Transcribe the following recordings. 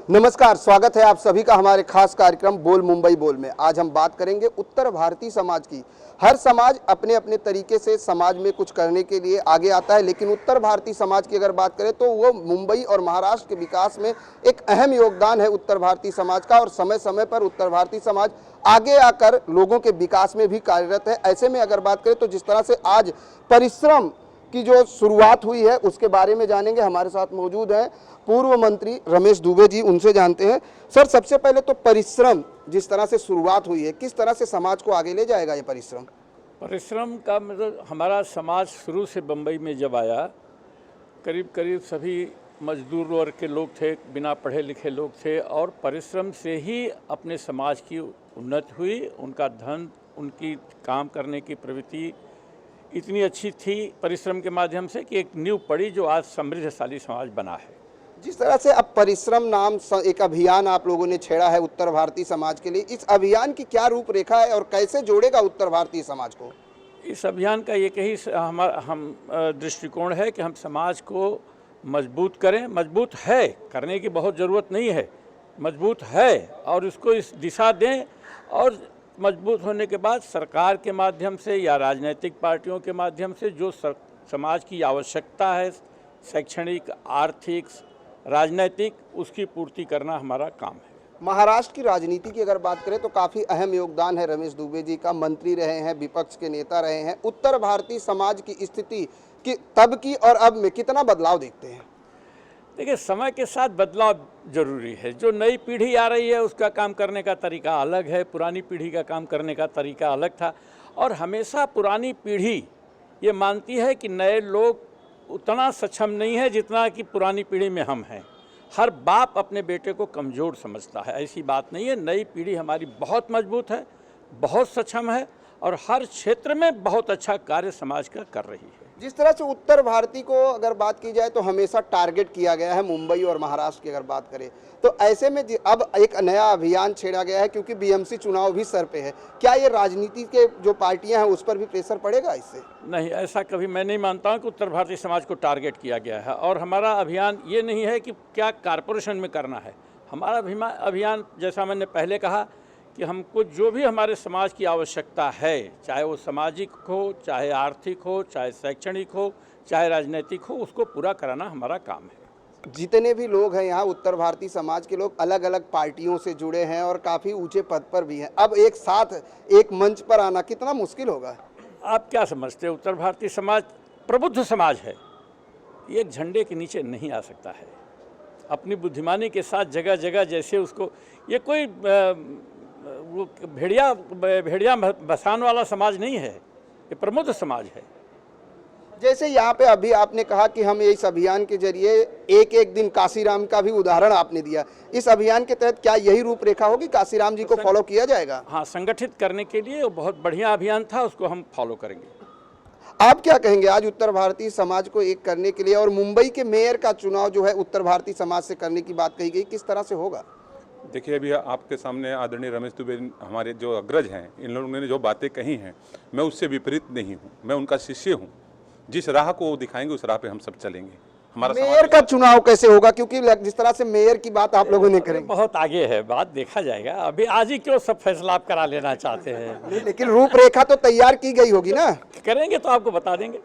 नमस्कार, स्वागत है आप सभी का हमारे खास कार्यक्रम बोल मुंबई बोल में। आज हम बात करेंगे उत्तर भारतीय समाज की। हर समाज अपने अपने तरीके से समाज में कुछ करने के लिए आगे आता है, लेकिन उत्तर भारतीय समाज की अगर बात करें तो वो मुंबई और महाराष्ट्र के विकास में एक अहम योगदान है उत्तर भारतीय समाज का। और समय समय पर उत्तर भारतीय समाज आगे आकर लोगों के विकास में भी कार्यरत है। ऐसे में अगर बात करें तो जिस तरह से आज परिश्रम की जो शुरुआत हुई है उसके बारे में जानेंगे। हमारे साथ मौजूद हैं पूर्व मंत्री रमेश दुबे जी, उनसे जानते हैं। सर, सबसे पहले तो परिश्रम जिस तरह से शुरुआत हुई है, किस तरह से समाज को आगे ले जाएगा ये परिश्रम? परिश्रम का मतलब हमारा समाज शुरू से बम्बई में जब आया, करीब करीब सभी मजदूर वर्ग के लोग थे, बिना पढ़े लिखे लोग थे, और परिश्रम से ही अपने समाज की उन्नति हुई। उनका धन, उनकी काम करने की प्रवृत्ति इतनी अच्छी थी परिश्रम के माध्यम से कि एक नींव पड़ी जो आज समृद्धशाली समाज बना है। जिस तरह से अब परिश्रम नाम एक अभियान आप लोगों ने छेड़ा है उत्तर भारतीय समाज के लिए, इस अभियान की क्या रूपरेखा है और कैसे जोड़ेगा उत्तर भारतीय समाज को? इस अभियान का एक ही हम दृष्टिकोण है कि हम समाज को मजबूत करें। मजबूत है, करने की बहुत ज़रूरत नहीं है, मजबूत है और उसको इस दिशा दें। और मजबूत होने के बाद सरकार के माध्यम से या राजनीतिक पार्टियों के माध्यम से जो समाज की आवश्यकता है, शैक्षणिक, आर्थिक, राजनीतिक, उसकी पूर्ति करना हमारा काम है। महाराष्ट्र की राजनीति की अगर बात करें तो काफ़ी अहम योगदान है रमेश दुबे जी का। मंत्री रहे हैं, विपक्ष के नेता रहे हैं। उत्तर भारतीय समाज की स्थिति की तब की और अब में कितना बदलाव देखते हैं? देखिए, समय के साथ बदलाव जरूरी है। जो नई पीढ़ी आ रही है उसका काम करने का तरीका अलग है, पुरानी पीढ़ी का काम करने का तरीका अलग था। और हमेशा पुरानी पीढ़ी ये मानती है कि नए लोग उतना सक्षम नहीं है जितना कि पुरानी पीढ़ी में हम हैं। हर बाप अपने बेटे को कमज़ोर समझता है, ऐसी बात नहीं है। नई पीढ़ी हमारी बहुत मजबूत है, बहुत सक्षम है और हर क्षेत्र में बहुत अच्छा कार्य समाज का कर रही है। जिस तरह से उत्तर भारतीय को अगर बात की जाए तो हमेशा टारगेट किया गया है मुंबई और महाराष्ट्र की अगर बात करें तो ऐसे में अब एक नया अभियान छेड़ा गया है क्योंकि बीएमसी चुनाव भी सर पे है। क्या ये राजनीति के जो पार्टियां हैं उस पर भी प्रेशर पड़ेगा इससे? नहीं, ऐसा कभी मैं नहीं मानता हूं कि उत्तर भारतीय समाज को टारगेट किया गया है। और हमारा अभियान ये नहीं है कि क्या कारपोरेशन में करना है। हमारा अभियान, जैसा मैंने पहले कहा, कि हमको जो भी हमारे समाज की आवश्यकता है, चाहे वो सामाजिक हो, चाहे आर्थिक हो, चाहे शैक्षणिक हो, चाहे राजनीतिक हो, उसको पूरा कराना हमारा काम है। जितने भी लोग हैं यहाँ उत्तर भारतीय समाज के लोग अलग अलग पार्टियों से जुड़े हैं और काफ़ी ऊंचे पद पर भी हैं। अब एक साथ एक मंच पर आना कितना मुश्किल होगा? आप क्या समझते हैं? उत्तर भारतीय समाज प्रबुद्ध समाज है, ये एक झंडे के नीचे नहीं आ सकता है। अपनी बुद्धिमानी के साथ जगह जगह जैसे उसको, ये कोई वो भेड़िया भसान वाला समाज नहीं है, ये प्रबुद्ध समाज है। जैसे यहाँ पे अभी आपने कहा कि हम इस अभियान के जरिए एक एक दिन काशीराम का भी उदाहरण आपने दिया। इस अभियान के तहत क्या यही रूपरेखा होगी? काशीराम जी को फॉलो किया जाएगा? हाँ, संगठित करने के लिए वो बहुत बढ़िया अभियान था, उसको हम फॉलो करेंगे। आप क्या कहेंगे आज उत्तर भारतीय समाज को एक करने के लिए? और मुंबई के मेयर का चुनाव जो है उत्तर भारतीय समाज से करने की बात कही गई, किस तरह से होगा? देखिए, अभी आपके सामने आदरणीय रमेश दुबे हमारे जो अग्रज हैं, इन लोगों ने जो बातें कही हैं, मैं उससे विपरीत नहीं हूँ। मैं उनका शिष्य हूँ। जिस राह को वो दिखाएंगे उस राह पे हम सब चलेंगे। हमारा मेयर का चुनाव कैसे होगा? क्योंकि जिस तरह से मेयर की बात आप लोगों ने करेंगे, बहुत आगे है बात, देखा जाएगा। अभी आज ही क्यों सब फैसला आप करा लेना चाहते हैं? लेकिन रूपरेखा तो तैयार की गई होगी ना? करेंगे तो आपको बता देंगे।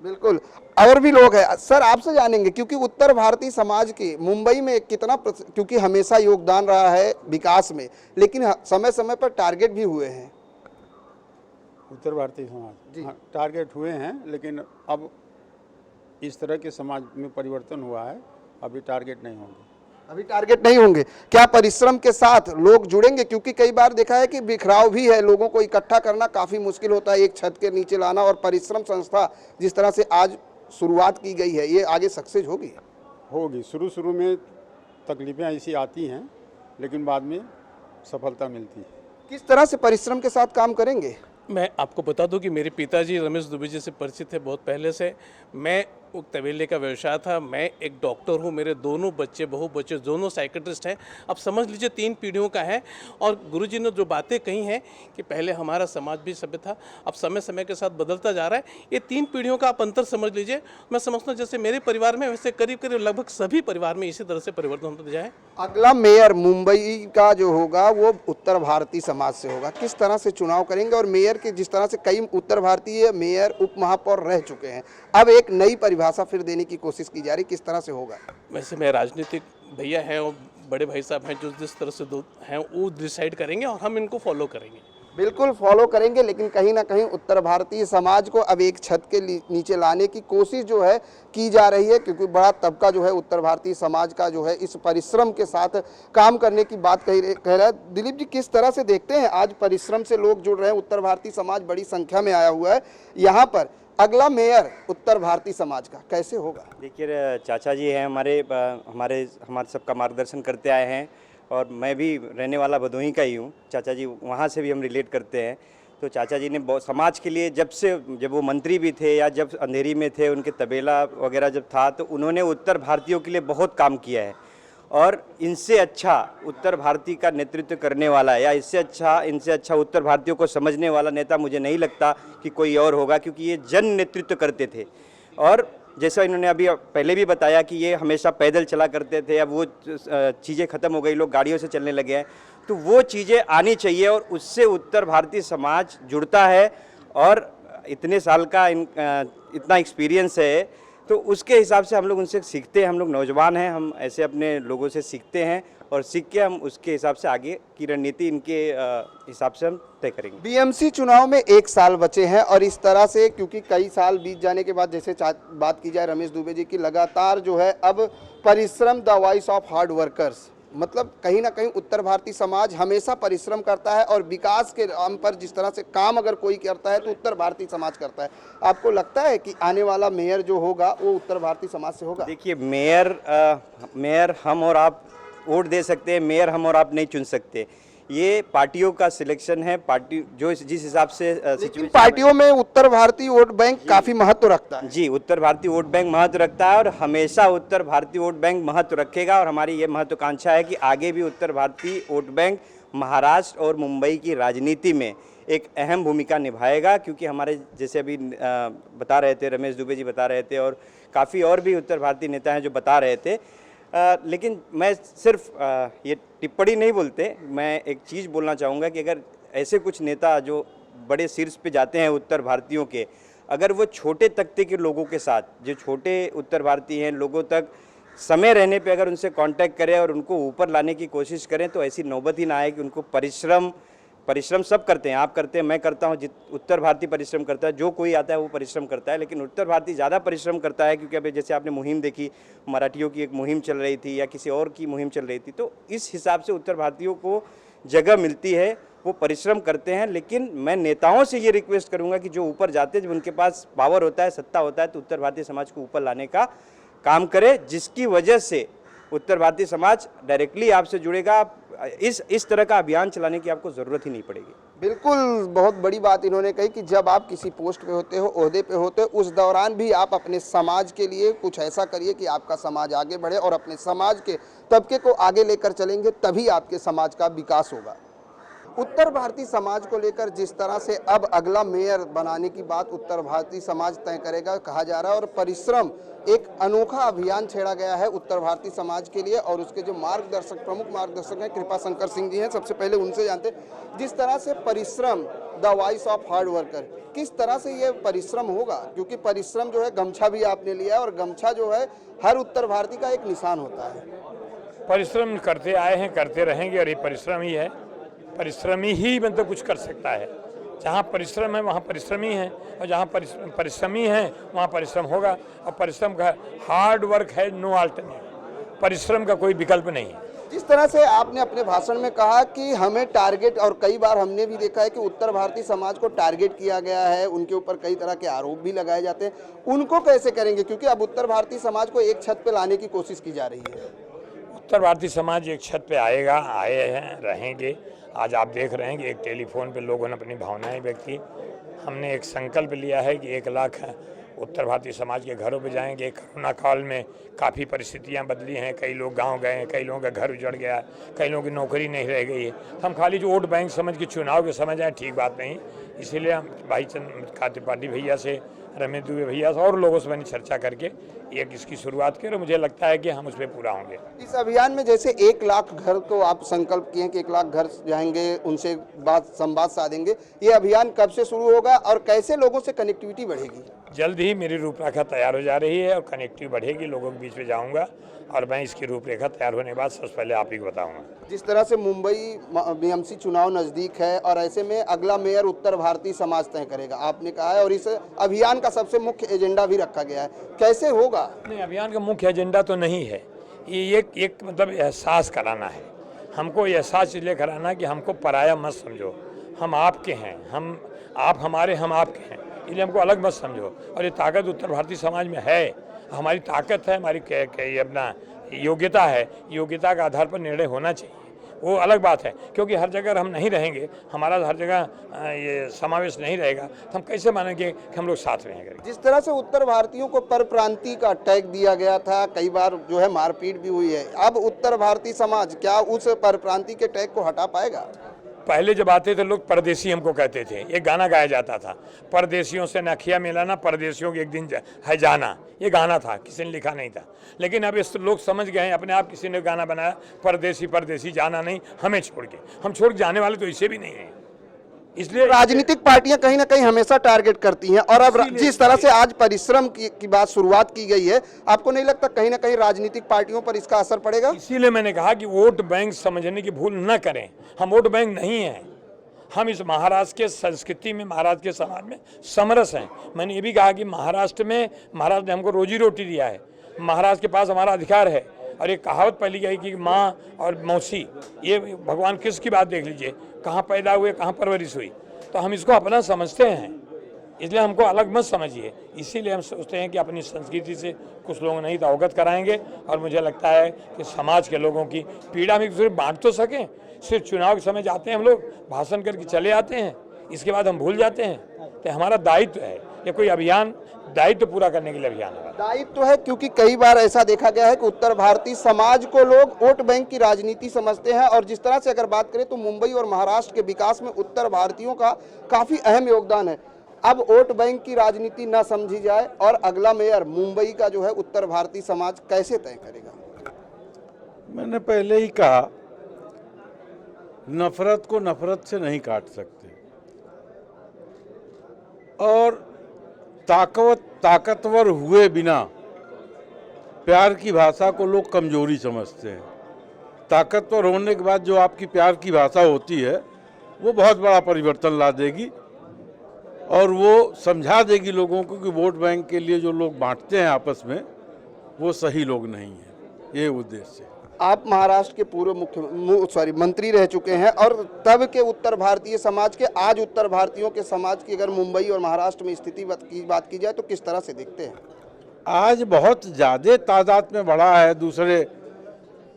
बिल्कुल। और भी लोग हैं सर, आपसे जानेंगे क्योंकि उत्तर भारतीय समाज की मुंबई में कितना, क्योंकि हमेशा योगदान रहा है विकास में, लेकिन समय समय पर टारगेट भी हुए हैं उत्तर भारतीय समाज। हाँ, टारगेट हुए हैं, लेकिन अब इस तरह के समाज में परिवर्तन हुआ है, अभी टारगेट नहीं होंगे। अभी टारगेट नहीं होंगे। क्या परिश्रम के साथ लोग जुड़ेंगे? क्योंकि कई बार देखा है कि बिखराव भी है, लोगों को इकट्ठा करना काफ़ी मुश्किल होता है, एक छत के नीचे लाना। और परिश्रम संस्था जिस तरह से आज शुरुआत की गई है, ये आगे सक्सेस होगी? शुरू में तकलीफ़ें ऐसी आती हैं, लेकिन बाद में सफलता मिलती है। किस तरह से परिश्रम के साथ काम करेंगे? मैं आपको बता दूं कि मेरे पिताजी रमेश दुबे जी से परिचित है बहुत पहले से। मैं वो तबेले का व्यवसाय था। मैं एक डॉक्टर हूँ, मेरे दोनों बच्चे बहू बच्चे दोनों साइकेट्रिस्ट हैं। अब समझ लीजिए 3 पीढ़ियों का है। और गुरुजी ने जो बातें कही हैं कि पहले हमारा समाज भी सभ्य था, अब समय समय के साथ बदलता जा रहा है। ये 3 पीढ़ियों का आप अंतर समझ लीजिए। मैं समझता हूँ जैसे मेरे परिवार में वैसे करीब करीब लगभग सभी परिवार में इसी तरह से परिवर्तन होता जाए। अगला मेयर मुंबई का जो होगा वो उत्तर भारतीय समाज से होगा, किस तरह से चुनाव करेंगे? और मेयर के जिस तरह से कई उत्तर भारतीय मेयर उप महापौर रह चुके हैं, अब एक नई परिभाषा फिर देने की कोशिश की जा रही, किस तरह से होगा? वैसे मैं राजनीतिक भैया हैं और बड़े भाई साहब हैं, जो जिस तरह से दो हैं वो डिसाइड करेंगे और हम इनको फॉलो करेंगे। बिल्कुल फॉलो करेंगे, लेकिन कहीं ना कहीं उत्तर भारतीय समाज को अब एक छत के नीचे लाने की कोशिश जो है की जा रही है, क्योंकि बड़ा तबका जो है उत्तर भारतीय समाज का जो है इस परिश्रम के साथ काम करने की बात कह रहा है। दिलीप जी, किस तरह से देखते हैं आज परिश्रम से लोग जुड़ रहे हैं, उत्तर भारतीय समाज बड़ी संख्या में आया हुआ है यहाँ पर, अगला मेयर उत्तर भारतीय समाज का कैसे होगा? देखिए, चाचा जी हैं हमारे सबका मार्गदर्शन करते आए हैं और मैं भी रहने वाला भदोही का ही हूँ। चाचा जी वहाँ से भी हम रिलेट करते हैं। तो चाचा जी ने बहुत समाज के लिए जब वो मंत्री भी थे या जब अंधेरी में थे, उनके तबेला वगैरह जब था, तो उन्होंने उत्तर भारतीयों के लिए बहुत काम किया है। और इनसे अच्छा उत्तर भारतीय का नेतृत्व करने वाला या इनसे अच्छा उत्तर भारतीयों को समझने वाला नेता मुझे नहीं लगता कि कोई और होगा, क्योंकि ये जन नेतृत्व करते थे। और जैसा इन्होंने अभी पहले भी बताया कि ये हमेशा पैदल चला करते थे, अब वो चीज़ें ख़त्म हो गई, लोग गाड़ियों से चलने लगे हैं। तो वो चीज़ें आनी चाहिए और उससे उत्तर भारतीय समाज जुड़ता है। और इतने साल का इतना एक्सपीरियंस है, तो उसके हिसाब से हम लोग उनसे सीखते हैं। हम लोग नौजवान हैं, हम ऐसे अपने लोगों से सीखते हैं और सीख के हम उसके हिसाब से आगे की रणनीति इनके हिसाब से हम तय करेंगे। बीएमसी चुनाव में 1 साल बचे हैं और इस तरह से, क्योंकि कई साल बीत जाने के बाद, जैसे बात की जाए रमेश दुबे जी की, लगातार जो है अब परिश्रम the voice of hard workers, मतलब कहीं ना कहीं उत्तर भारतीय समाज हमेशा परिश्रम करता है और विकास के नाम पर जिस तरह से काम अगर कोई करता है तो उत्तर भारतीय समाज करता है। आपको लगता है कि आने वाला मेयर जो होगा वो उत्तर भारतीय समाज से होगा? देखिए, मेयर हम और आप वोट दे सकते हैं, मेयर हम और आप नहीं चुन सकते। ये पार्टियों का सिलेक्शन है, पार्टी जो जिस हिसाब से लेकिन पार्टियों में उत्तर भारतीय वोट बैंक काफी महत्व रखता है। जी, उत्तर भारतीय वोट बैंक महत्व रखता है और हमेशा उत्तर भारतीय वोट बैंक महत्व रखेगा। और हमारी ये महत्वाकांक्षा है कि आगे भी उत्तर भारतीय वोट बैंक महाराष्ट्र और मुंबई की राजनीति में एक अहम भूमिका निभाएगा, क्योंकि हमारे जैसे अभी बता रहे थे, रमेश दुबे जी बता रहे थे और काफ़ी और भी उत्तर भारतीय नेता हैं जो बता रहे थे। लेकिन मैं सिर्फ ये टिप्पणी नहीं बोलते, मैं एक चीज़ बोलना चाहूँगा कि अगर ऐसे कुछ नेता जो बड़े शीर्ष पे जाते हैं उत्तर भारतीयों के, अगर वो छोटे तबके के लोगों के साथ, जो छोटे उत्तर भारतीय हैं, लोगों तक समय रहने पे अगर उनसे कांटेक्ट करें और उनको ऊपर लाने की कोशिश करें, तो ऐसी नौबत ही ना आए कि उनको परिश्रम सब करते हैं, आप करते हैं, मैं करता हूँ, उत्तर भारतीय परिश्रम करता है, जो कोई आता है वो परिश्रम करता है, लेकिन उत्तर भारतीय ज़्यादा परिश्रम करता है। क्योंकि अभी जैसे आपने मुहिम देखी, मराठियों की एक मुहिम चल रही थी या किसी और की मुहिम चल रही थी, तो इस हिसाब से उत्तर भारतीयों को जगह मिलती है, वो परिश्रम करते हैं। लेकिन मैं नेताओं से ये रिक्वेस्ट करूँगा कि जो ऊपर जाते हैं, जब उनके पास पावर होता है, सत्ता होता है, तो उत्तर भारतीय समाज को ऊपर लाने का काम करे, जिसकी वजह से उत्तर भारतीय समाज डायरेक्टली आपसे जुड़ेगा। इस तरह का अभियान चलाने की आपको ज़रूरत ही नहीं पड़ेगी। बिल्कुल, बहुत बड़ी बात इन्होंने कही कि जब आप किसी पोस्ट पे होते हो, ओहदे पे होते हो, उस दौरान भी आप अपने समाज के लिए कुछ ऐसा करिए कि आपका समाज आगे बढ़े, और अपने समाज के तबके को आगे लेकर चलेंगे तभी आपके समाज का विकास होगा। उत्तर भारतीय समाज को लेकर जिस तरह से अब अगला मेयर बनाने की बात उत्तर भारतीय समाज तय करेगा कहा जा रहा है, और परिश्रम एक अनोखा अभियान छेड़ा गया है उत्तर भारतीय समाज के लिए। और उसके जो प्रमुख मार्गदर्शक हैं कृपा शंकर सिंह जी हैं, सबसे पहले उनसे जानते हैं जिस तरह से परिश्रम the voice of hard worker, किस तरह से ये परिश्रम होगा? क्योंकि परिश्रम जो है, गमछा भी आपने लिया और गमछा जो है हर उत्तर भारतीय का एक निशान होता है। परिश्रम करते आए हैं, करते रहेंगे, और ये परिश्रम ही है, परिश्रमी ही मतलब कुछ कर सकता है। जहाँ परिश्रम है वहाँ परिश्रमी है, और जहाँ परिश्रमी है वहाँ परिश्रम होगा। और परिश्रम का हार्ड वर्क है, नो अल्टरनेटिव, परिश्रम का कोई विकल्प नहीं है। जिस तरह से आपने अपने भाषण में कहा कि हमें टारगेट, और कई बार हमने भी देखा है कि उत्तर भारतीय समाज को टारगेट किया गया है, उनके ऊपर कई तरह के आरोप भी लगाए जाते हैं, उनको कैसे करेंगे? क्योंकि अब उत्तर भारतीय समाज को एक छत पे लाने की कोशिश की जा रही है। उत्तर भारतीय समाज एक छत पे आएगा, आए हैं, रहेंगे। आज आप देख रहे हैं कि एक टेलीफोन पे लोगों ने अपनी भावनाएं व्यक्त की। हमने एक संकल्प लिया है कि 1 लाख उत्तर भारतीय समाज के घरों पे जाएंगे। कोरोना काल में काफ़ी परिस्थितियां बदली हैं, कई लोग गांव गए हैं, कई लोगों का घर उजड़ गया, कई लोगों की नौकरी नहीं रह गई है। तो हम खाली जो वोट बैंक समझ के चुनाव के समय जाएँ ठीक बात नहीं। इसीलिए हम भाई त्रिपाठी भैया से, रमेश दुबे भैया से और लोगों से मैंने चर्चा करके एक इसकी शुरुआत की और मुझे लगता है कि हम उस पर पूरा होंगे। इस अभियान में जैसे 1 लाख घर को आप संकल्प किए हैं कि 1 लाख घर जाएंगे, उनसे संवाद साधेंगे, ये अभियान कब से शुरू होगा और कैसे लोगों से कनेक्टिविटी बढ़ेगी? जल्द ही मेरी रूपरेखा तैयार हो जा रही है और कनेक्टिव बढ़ेगी, लोगों के बीच में जाऊंगा और मैं इसकी रूपरेखा तैयार होने के बाद सबसे पहले आप ही को बताऊंगा। जिस तरह से मुंबई बीएमसी चुनाव नज़दीक है और ऐसे में अगला मेयर उत्तर भारतीय समाज तय करेगा, आपने कहा है, और इस अभियान का सबसे मुख्य एजेंडा भी रखा गया है, कैसे होगा? नहीं, अभियान का मुख्य एजेंडा तो नहीं है, ये एक मतलब एहसास कराना है। हमको एहसास इसलिए कराना कि हमको पराया मत समझो, हम आपके हैं, आप हमारे, हम आपके हैं, इसलिए हमको अलग मत समझो। और ये ताकत उत्तर भारतीय समाज में है, हमारी ताकत है, हमारी ये अपना योग्यता है, योग्यता के आधार पर निर्णय होना चाहिए, वो अलग बात है। क्योंकि हर जगह हम नहीं रहेंगे, हमारा हर जगह ये समावेश नहीं रहेगा, तो हम कैसे मानेंगे कि हम लोग साथ रहेंगे? जिस तरह से उत्तर भारतीयों को परप्रांतीय का टैग दिया गया था, कई बार जो है मारपीट भी हुई है, अब उत्तर भारतीय समाज क्या उस परप्रांतीय के टैग को हटा पाएगा? पहले जब आते थे लोग परदेसी हमको कहते थे, एक गाना गाया जाता था, परदेसियों से नखिया मिलाना, परदेसियों के एक दिन है जाना, ये गाना था, किसी ने लिखा नहीं था। लेकिन अब इस लोग समझ गए हैं, अपने आप किसी ने गाना बनाया, परदेसी परदेसी जाना नहीं, हमें छोड़ के, हम छोड़ के जाने वाले तो इसे भी नहीं है। इसलिए राजनीतिक पार्टियां कहीं ना कहीं हमेशा टारगेट करती हैं और अब जिस तरह से आज परिश्रम की बात शुरुआत की गई है, आपको नहीं लगता कहीं ना कहीं राजनीतिक पार्टियों पर इसका असर पड़ेगा? इसीलिए मैंने कहा कि वोट बैंक समझने की भूल न करें। हम वोट बैंक नहीं हैं, हम इस महाराष्ट्र के संस्कृति में, महाराष्ट्र के समाज में समरस हैं। मैंने ये भी कहा कि महाराष्ट्र ने हमको रोजी रोटी दिया है, महाराष्ट्र के पास हमारा अधिकार है। और एक कहावत पहली गई कि माँ और मौसी, ये भगवान कृष्ण की बात देख लीजिए, कहाँ पैदा हुए, कहाँ परवरिश हुई, तो हम इसको अपना समझते हैं, इसलिए हमको अलग मत समझिए। इसीलिए हम सोचते हैं कि अपनी संस्कृति से कुछ लोग नहीं तो अवगत कराएंगे और मुझे लगता है कि समाज के लोगों की पीड़ा में सिर्फ बांट तो सकें। सिर्फ चुनाव के समय जाते हैं हम लोग, भाषण करके चले आते हैं, इसके बाद हम भूल जाते हैं। तो हमारा दायित्व है, ये कोई अभियान दायित्व पूरा करने के लिए अभियान है। दायित्व है, क्योंकि कई बार ऐसा देखा गया है कि उत्तर भारतीय समाज को लोग वोट बैंक की राजनीति समझते हैं और जिस तरह से अगर बात करें तो मुंबई और महाराष्ट्र के विकास में उत्तर भारतीयों का काफी अहम योगदान है। अब वोट बैंक की राजनीति न समझी जाए और अगला मेयर मुंबई का जो है उत्तर भारतीय समाज कैसे तय करेगा? मैंने पहले ही कहा, नफरत को नफरत से नहीं काट सकते और ताकतवर हुए बिना प्यार की भाषा को लोग कमजोरी समझते हैं। ताकतवर होने के बाद जो आपकी प्यार की भाषा होती है वो बहुत बड़ा परिवर्तन ला देगी और वो समझा देगी लोगों को कि वोट बैंक के लिए जो लोग बांटते हैं आपस में वो सही लोग नहीं हैं। ये उद्देश्य है। आप महाराष्ट्र के पूर्व मंत्री रह चुके हैं और तब के उत्तर भारतीय समाज के, आज उत्तर भारतीयों के समाज की अगर मुंबई और महाराष्ट्र में स्थिति की बात की जाए तो किस तरह से देखते हैं? आज बहुत ज़्यादा तादाद में बढ़ा है दूसरे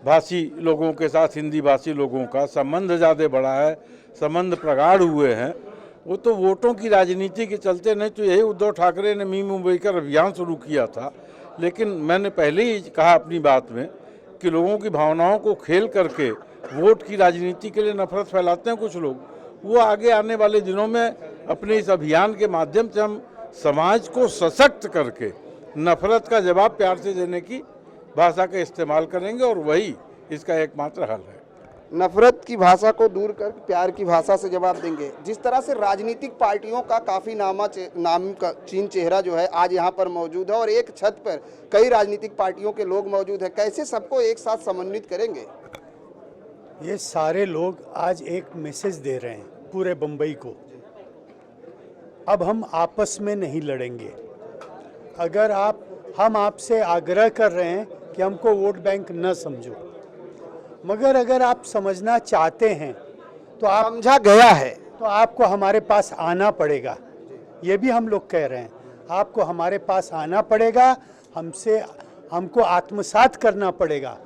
भाषी लोगों के साथ, हिंदी भाषी लोगों का संबंध ज़्यादा बढ़ा है, संबंध प्रगाढ़ हुए हैं। वो तो वोटों की राजनीति के चलते, नहीं तो यही उद्धव ठाकरे ने मी मुंबई का अभियान शुरू किया था। लेकिन मैंने पहले ही कहा अपनी बात में कि लोगों की भावनाओं को खेल करके वोट की राजनीति के लिए नफरत फैलाते हैं कुछ लोग। वो आगे आने वाले दिनों में अपने इस अभियान के माध्यम से हम समाज को सशक्त करके नफरत का जवाब प्यार से देने की भाषा का इस्तेमाल करेंगे और वही इसका एकमात्र हल है। नफरत की भाषा को दूर कर प्यार की भाषा से जवाब देंगे। जिस तरह से राजनीतिक पार्टियों का काफ़ी नाम का चीन चेहरा जो है आज यहाँ पर मौजूद है और एक छत पर कई राजनीतिक पार्टियों के लोग मौजूद हैं, कैसे सबको एक साथ समन्वित करेंगे? ये सारे लोग आज एक मैसेज दे रहे हैं पूरे बम्बई को, अब हम आपस में नहीं लड़ेंगे। अगर हम आपसे आग्रह कर रहे हैं कि हमको वोट बैंक न समझो, मगर अगर आप समझना चाहते हैं तो आप समझा गया है तो आपको हमारे पास आना पड़ेगा। ये भी हम लोग कह रहे हैं, आपको हमारे पास आना पड़ेगा, हमको आत्मसात करना पड़ेगा।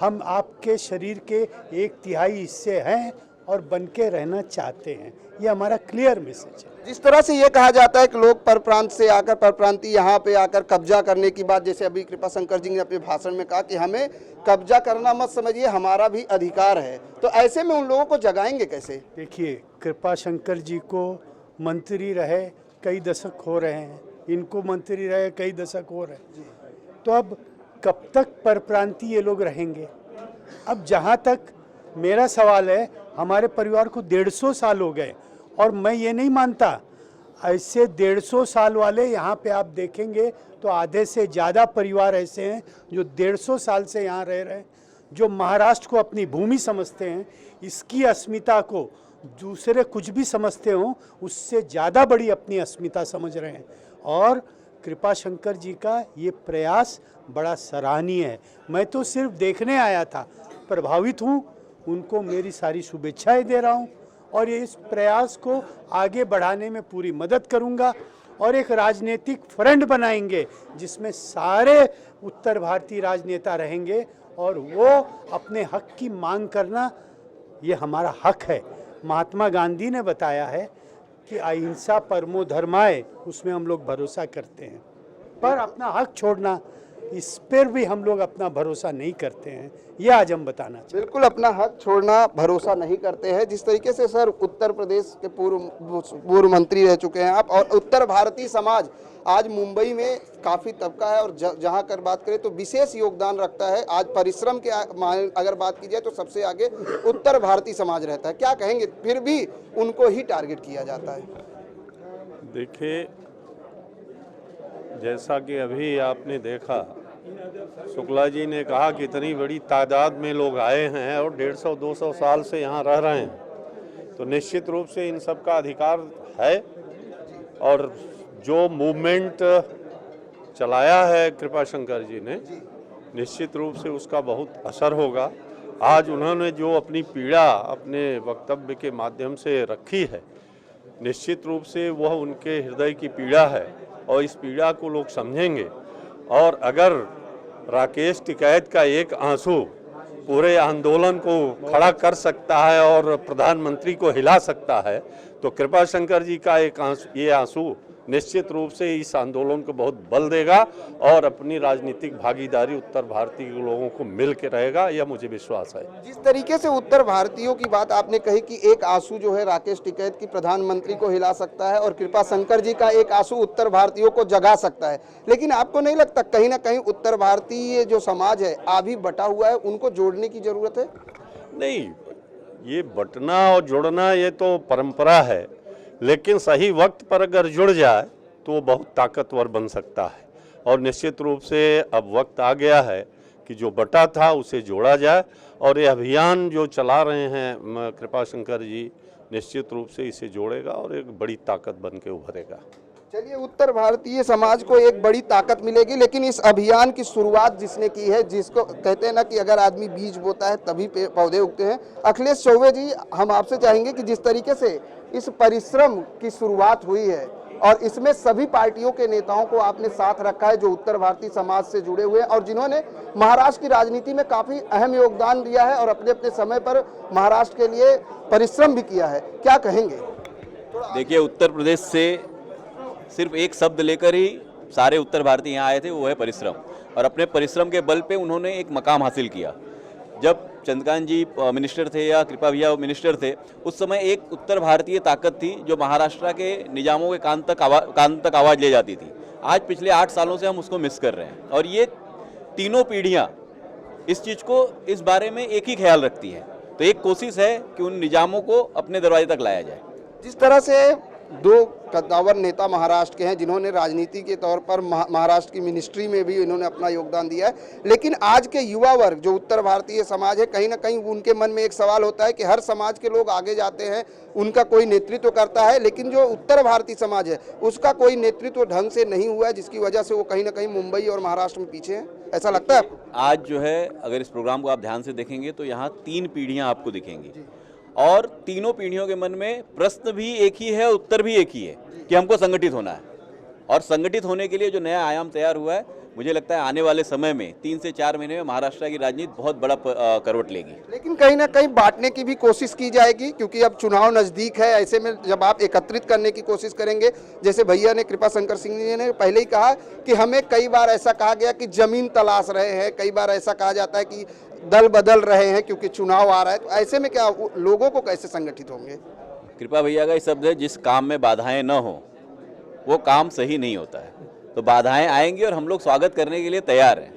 हम आपके शरीर के 1/3 हिस्से हैं और बन के रहना चाहते हैं। ये हमारा क्लियर मैसेज है। जिस तरह से ये कहा जाता है कि लोग परप्रांत से आकर परप्रांतीय यहाँ पे आकर कब्जा करने की बात, जैसे अभी कृपाशंकर जी ने अपने भाषण में कहा कि हमें कब्जा करना मत समझिए, हमारा भी अधिकार है, तो ऐसे में उन लोगों को जगाएंगे कैसे? देखिए, कृपाशंकर जी को मंत्री रहे कई दशक हो रहे हैं, इनको मंत्री रहे कई दशक हो रहे हैं, तो अब कब तक परप्रांतीय ये लोग रहेंगे? अब जहाँ तक मेरा सवाल है, हमारे परिवार को 150 साल हो गए और मैं ये नहीं मानता ऐसे 150 साल वाले यहाँ पे आप देखेंगे तो आधे से ज़्यादा परिवार ऐसे हैं जो 150 साल से यहाँ रह रहे हैं, जो महाराष्ट्र को अपनी भूमि समझते हैं, इसकी अस्मिता को दूसरे कुछ भी समझते हों उससे ज़्यादा बड़ी अपनी अस्मिता समझ रहे हैं। और कृपाशंकर जी का ये प्रयास बड़ा सराहनीय है। मैं तो सिर्फ देखने आया था, प्रभावित हूँ, उनको मेरी सारी शुभेच्छाएं दे रहा हूँ और ये इस प्रयास को आगे बढ़ाने में पूरी मदद करूँगा और एक राजनीतिक फ्रंट बनाएंगे जिसमें सारे उत्तर भारतीय राजनेता रहेंगे और वो अपने हक की मांग करना ये हमारा हक है। महात्मा गांधी ने बताया है कि अहिंसा परमो धर्माए, उसमें हम लोग भरोसा करते हैं, पर अपना हक छोड़ना इस पर भी हम लोग अपना भरोसा नहीं करते हैं, ये आज हम बताना चाहते हैं। बिल्कुल अपना हक छोड़ना भरोसा नहीं करते हैं। जिस तरीके से सर उत्तर प्रदेश के पूर्व मंत्री रह चुके हैं आप, और उत्तर भारतीय समाज आज मुंबई में काफ़ी तबका है और जहां कर बात करें तो विशेष योगदान रखता है। आज परिश्रम के अगर बात की जाए तो सबसे आगे उत्तर भारतीय समाज रहता है। क्या कहेंगे, फिर भी उनको ही टारगेट किया जाता है? देखिए, जैसा कि अभी आपने देखा, शुक्ला जी ने कहा कि इतनी बड़ी तादाद में लोग आए हैं और 150-200 साल से यहाँ रह रहे हैं, तो निश्चित रूप से इन सब का अधिकार है। और जो मूवमेंट चलाया है कृपाशंकर जी ने, निश्चित रूप से उसका बहुत असर होगा। आज उन्होंने जो अपनी पीड़ा अपने वक्तव्य के माध्यम से रखी है, निश्चित रूप से वह उनके हृदय की पीड़ा है और इस पीड़ा को लोग समझेंगे। और अगर राकेश टिकैत का एक आंसू पूरे आंदोलन को खड़ा कर सकता है और प्रधानमंत्री को हिला सकता है, तो कृपाशंकर जी का एक ये आंसू निश्चित रूप से इस आंदोलन को बहुत बल देगा और अपनी राजनीतिक भागीदारी उत्तर भारतीय लोगों को मिल के रहेगा, यह मुझे विश्वास है। जिस तरीके से उत्तर भारतीयों की बात आपने कही कि एक आंसू जो है राकेश टिकैत की प्रधानमंत्री को हिला सकता है और कृपाशंकर जी का एक आंसू उत्तर भारतीयों को जगा सकता है, लेकिन आपको नहीं लगता कहीं ना कहीं उत्तर भारतीय जो समाज है अभी बटा हुआ है, उनको जोड़ने की जरूरत है? नहीं, ये बटना और जोड़ना ये तो परंपरा है, लेकिन सही वक्त पर अगर जुड़ जाए तो वो बहुत ताकतवर बन सकता है। और निश्चित रूप से अब वक्त आ गया है कि जो बटा था उसे जोड़ा जाए और ये अभियान जो चला रहे हैं कृपाशंकर जी, निश्चित रूप से इसे जोड़ेगा और एक बड़ी ताकत बन के उभरेगा। चलिए, उत्तर भारतीय समाज को एक बड़ी ताकत मिलेगी, लेकिन इस अभियान की शुरुआत जिसने की है, जिसको कहते हैं ना कि अगर आदमी बीज बोता है तभी पौधे उगते हैं। अखिलेश चौबे जी, हम आपसे चाहेंगे कि जिस तरीके से इस परिश्रम की शुरुआत हुई है और इसमें सभी पार्टियों के नेताओं को आपने साथ रखा है जो उत्तर भारतीय समाज से जुड़े हुए हैं और जिन्होंने महाराष्ट्र की राजनीति में काफ़ी अहम योगदान दिया है और अपने अपने समय पर महाराष्ट्र के लिए परिश्रम भी किया है, क्या कहेंगे? देखिए, उत्तर प्रदेश से सिर्फ एक शब्द लेकर ही सारे उत्तर भारतीय यहाँ आए थे, वो है परिश्रम। और अपने परिश्रम के बल पे उन्होंने एक मकाम हासिल किया। जब चंद्रकांत जी मिनिस्टर थे या कृपा भैया मिनिस्टर थे, उस समय एक उत्तर भारतीय ताकत थी जो महाराष्ट्र के निजामों के कान तक आवाज़ ले जाती थी। आज पिछले 8 सालों से हम उसको मिस कर रहे हैं और ये तीनों पीढ़ियाँ इस चीज़ को, इस बारे में एक ही ख्याल रखती हैं। तो एक कोशिश है कि उन निजामों को अपने दरवाजे तक लाया जाए। जिस तरह से 2 कद्दावर नेता महाराष्ट्र के हैं जिन्होंने राजनीति के तौर पर महाराष्ट्र की मिनिस्ट्री में भी इन्होंने अपना योगदान दिया है, लेकिन आज के युवा वर्ग जो उत्तर भारतीय समाज है, कहीं ना कहीं उनके मन में एक सवाल होता है कि हर समाज के लोग आगे जाते हैं, उनका कोई नेतृत्व करता है, लेकिन जो उत्तर भारतीय समाज है उसका कोई नेतृत्व ढंग से नहीं हुआ है, जिसकी वजह से वो कहीं ना कहीं मुंबई और महाराष्ट्र में पीछे हैं। ऐसा लगता है आपको? आज जो है, अगर इस प्रोग्राम को आप ध्यान से देखेंगे तो यहाँ 3 पीढ़ियाँ आपको दिखेंगी और तीनों पीढ़ियों के मन में प्रश्न भी एक ही है, उत्तर भी एक ही है कि हमको संगठित होना है। और संगठित होने के लिए जो नया आयाम तैयार हुआ है मुझे लगता है आने वाले समय में 3 से 4 महीने में महाराष्ट्र की राजनीति बहुत बड़ा करवट लेगी। लेकिन कहीं ना कहीं बांटने की भी कोशिश की जाएगी, क्योंकि अब चुनाव नजदीक है। ऐसे में जब आप एकत्रित करने की कोशिश करेंगे, जैसे भैया ने, कृपा शंकर सिंह जी ने पहले ही कहा कि हमें कई बार ऐसा कहा गया कि जमीन तलाश रहे हैं, कई बार ऐसा कहा जाता है कि दल बदल रहे हैं क्योंकि चुनाव आ रहा है, तो ऐसे में क्या लोगों को कैसे संगठित होंगे? कृपा भैया का ये शब्द है, जिस काम में बाधाएं न हो वो काम सही नहीं होता है। तो बाधाएं आएंगी और हम लोग स्वागत करने के लिए तैयार हैं।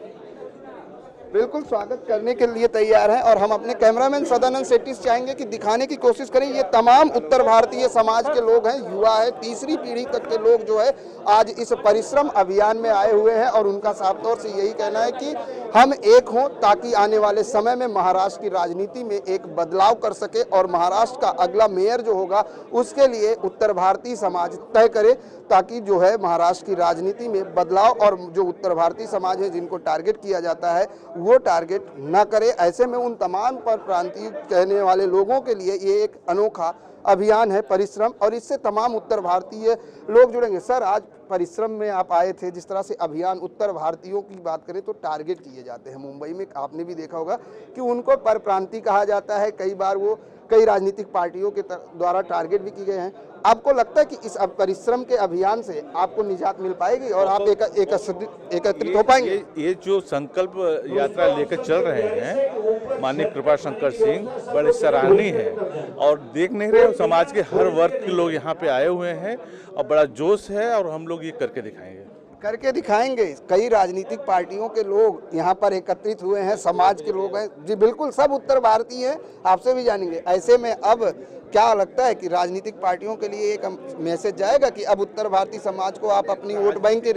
बिल्कुल स्वागत करने के लिए तैयार हैं। और हम अपने कैमरामैन सदानंद सेठी से चाहेंगे कि दिखाने की कोशिश करें, ये तमाम उत्तर भारतीय समाज के लोग हैं, युवा है, तीसरी पीढ़ी तक के लोग जो है आज इस परिश्रम अभियान में आए हुए हैं। और उनका साफ तौर से यही कहना है कि हम एक हों ताकि आने वाले समय में महाराष्ट्र की राजनीति में एक बदलाव कर सके और महाराष्ट्र का अगला मेयर जो होगा उसके लिए उत्तर भारतीय समाज तय करे, ताकि जो है महाराष्ट्र की राजनीति में बदलाव और जो उत्तर भारतीय समाज है जिनको टारगेट किया जाता है वो टारगेट न करे। ऐसे में उन तमाम पर प्रांतीय कहने वाले लोगों के लिए ये एक अनोखा अभियान है परिश्रम, और इससे तमाम उत्तर भारतीय लोग जुड़ेंगे। सर, आज परिश्रम में आप आए थे, जिस तरह से अभियान उत्तर भारतीयों की बात करें तो टारगेट किए जाते हैं मुंबई में, आपने भी देखा होगा कि उनको परप्रांतीय कहा जाता है, कई बार वो कई राजनीतिक पार्टियों के द्वारा टारगेट भी किए गए हैं। आपको लगता है कि इस परिश्रम के अभियान से आपको निजात मिल पाएगी और आप एकत्रित हो पाएंगे? ये जो संकल्प यात्रा लेकर चल रहे हैं माननीय कृपा शंकर सिंह, बड़े सराहनीय है। और देख नहीं रहे, समाज के हर वर्ग के लोग यहाँ पे आए हुए हैं और बड़ा जोश है, और हम लोग ये करके दिखाएंगे। कई राजनीतिक पार्टियों के लोग यहाँ पर एकत्रित हुए हैं, समाज के लोग हैं जी, बिल्कुल सब उत्तर भारतीय हैं, आपसे भी जानेंगे। ऐसे में अब क्या लगता है कि राजनीतिक पार्टियों के लिए एक मैसेज जाएगा कि अब उत्तर भारतीय समाज को आप अपनी वोट बैंक के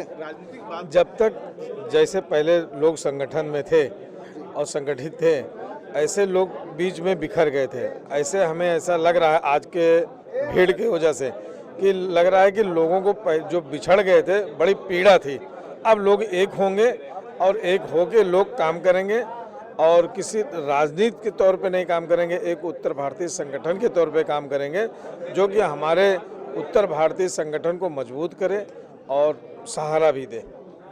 जब तक जैसे पहले लोग संगठन में थे और संगठित थे, ऐसे लोग बीच में बिखर गए थे। ऐसे हमें ऐसा लग रहा है आज के भीड़ की वजह से कि लग रहा है कि लोगों को जो बिछड़ गए थे बड़ी पीड़ा थी, अब लोग एक होंगे और एक होके लोग काम करेंगे और किसी राजनीति के तौर पे नहीं काम करेंगे, एक उत्तर भारतीय संगठन के तौर पे काम करेंगे जो कि हमारे उत्तर भारतीय संगठन को मजबूत करे और सहारा भी दे।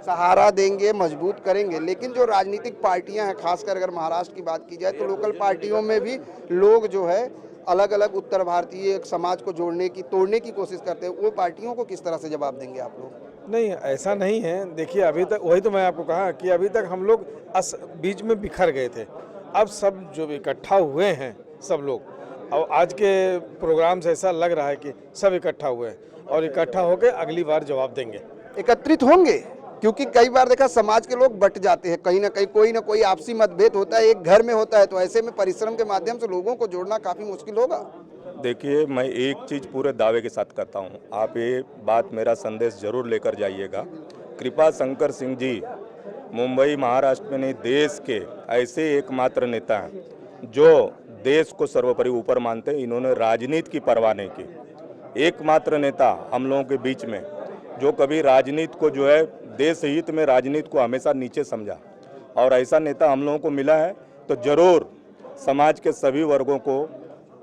सहारा देंगे, मजबूत करेंगे। लेकिन जो राजनीतिक पार्टियां हैं, खासकर अगर महाराष्ट्र की बात की जाए तो लोकल पार्टियों में भी लोग जो है अलग अलग उत्तर भारतीय समाज को जोड़ने की, तोड़ने की कोशिश करते हैं। वो पार्टियों को किस तरह से जवाब देंगे आप लोग? नहीं, ऐसा नहीं है। देखिए, अभी तक वही तो मैं आपको कहा कि अभी तक हम लोग बीच में बिखर गए थे। अब सब जो इकट्ठा हुए हैं सब लोग, और आज के प्रोग्राम से ऐसा लग रहा है कि सब इकट्ठा हुए हैं और इकट्ठा होकर अगली बार जवाब देंगे, एकत्रित होंगे। क्योंकि कई बार देखा समाज के लोग बट जाते हैं, कहीं ना कहीं कोई ना कोई आपसी मतभेद होता है, एक घर में होता है, तो ऐसे में परिश्रम के माध्यम से लोगों को जोड़ना काफ़ी मुश्किल होगा। देखिए, मैं एक चीज़ पूरे दावे के साथ करता हूँ, आप ये बात, मेरा संदेश जरूर लेकर जाइएगा। कृपा शंकर सिंह जी मुंबई महाराष्ट्र में नहीं, देश के ऐसे एकमात्र नेता हैं जो देश को सर्वोपरि ऊपर मानते हैं। इन्होंने राजनीति की परवाह नहीं की। एकमात्र नेता हम लोगों के बीच में जो कभी राजनीति को जो है, देश हित में राजनीति को हमेशा नीचे समझा, और ऐसा नेता हम लोगों को मिला है तो जरूर समाज के सभी वर्गों को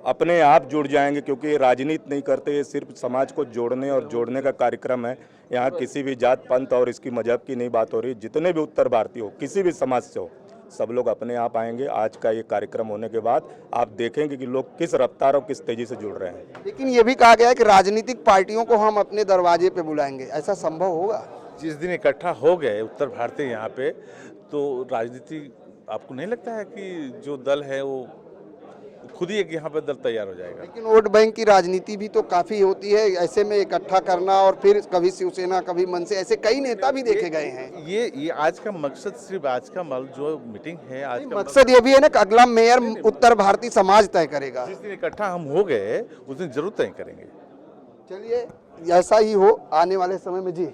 अपने आप जुड़ जाएंगे, क्योंकि राजनीति नहीं करते, ये सिर्फ समाज को जोड़ने और जोड़ने का कार्यक्रम है। यहाँ किसी भी जात पंथ और इसकी मजहब की नहीं बात हो रही, जितने भी उत्तर भारतीय हो, किसी भी समाज से हो, सब लोग अपने आप आएंगे। आज का ये कार्यक्रम होने के बाद आप देखेंगे कि लोग किस रफ्तार और किस तेजी से जुड़ रहे हैं। लेकिन ये भी कहा गया है कि राजनीतिक पार्टियों को हम अपने दरवाजे पे बुलाएंगे, ऐसा संभव होगा? जिस दिन इकट्ठा हो गए उत्तर भारतीय यहाँ पे, तो राजनीति, आपको नहीं लगता है कि जो दल है वो खुद ही एक यहाँ पे दल तैयार हो जाएगा? लेकिन वोट बैंक की राजनीति भी तो काफी होती है, ऐसे में इकट्ठा करना, और फिर कभी शिवसेना कभी मनसे, ऐसे कई नेता भी देखे गए हैं। ये आज का मकसद, सिर्फ आज का जो मीटिंग है, आज का मकसद ये भी है ना कि अगला मेयर उत्तर भारतीय समाज तय करेगा। जिस दिन इकट्ठा हम हो गए उस दिन जरूर तय करेंगे। चलिए, ऐसा ही हो आने वाले समय में। जी,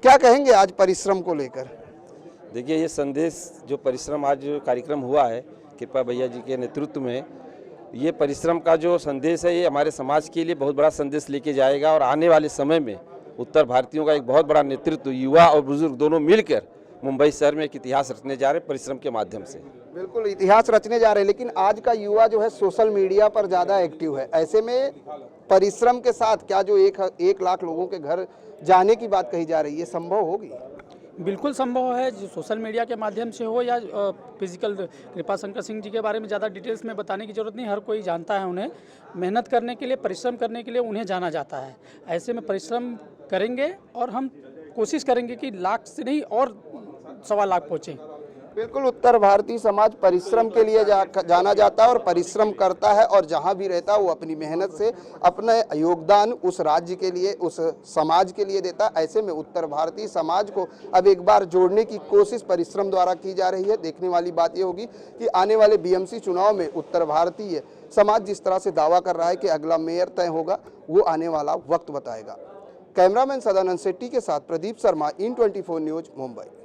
क्या कहेंगे आज परिश्रम को लेकर? देखिए, ये संदेश जो परिश्रम आज कार्यक्रम हुआ है कृपा भैया जी के नेतृत्व में, ये परिश्रम का जो संदेश है ये हमारे समाज के लिए बहुत बड़ा संदेश लेके जाएगा। और आने वाले समय में उत्तर भारतीयों का एक बहुत बड़ा नेतृत्व, युवा और बुजुर्ग दोनों मिलकर मुंबई शहर में एक इतिहास रचने जा रहे हैं परिश्रम के माध्यम से। बिल्कुल इतिहास रचने जा रहे हैं। लेकिन आज का युवा जो है सोशल मीडिया पर ज़्यादा एक्टिव है, ऐसे में परिश्रम के साथ क्या जो 1 लाख लोगों के घर जाने की बात कही जा रही है, संभव होगी? बिल्कुल संभव है, जो सोशल मीडिया के माध्यम से हो या फिजिकल। कृपा शंकर सिंह जी के बारे में ज़्यादा डिटेल्स में बताने की ज़रूरत नहीं, हर कोई जानता है उन्हें। मेहनत करने के लिए, परिश्रम करने के लिए उन्हें जाना जाता है। ऐसे में परिश्रम करेंगे और हम कोशिश करेंगे कि लाख से नहीं और 1.25 लाख पहुँचें। बिल्कुल, उत्तर भारतीय समाज परिश्रम के लिए जाना जाता है और परिश्रम करता है, और जहां भी रहता है वो अपनी मेहनत से अपना योगदान उस राज्य के लिए, उस समाज के लिए देता है। ऐसे में उत्तर भारतीय समाज को अब एक बार जोड़ने की कोशिश परिश्रम द्वारा की जा रही है। देखने वाली बात ये होगी कि आने वाले बीएमसी चुनाव में उत्तर भारतीय समाज जिस तरह से दावा कर रहा है कि अगला मेयर तय होगा, वो आने वाला वक्त बताएगा। कैमरामैन सदानंद शेट्टी के साथ प्रदीप शर्मा, IN24 न्यूज, मुंबई।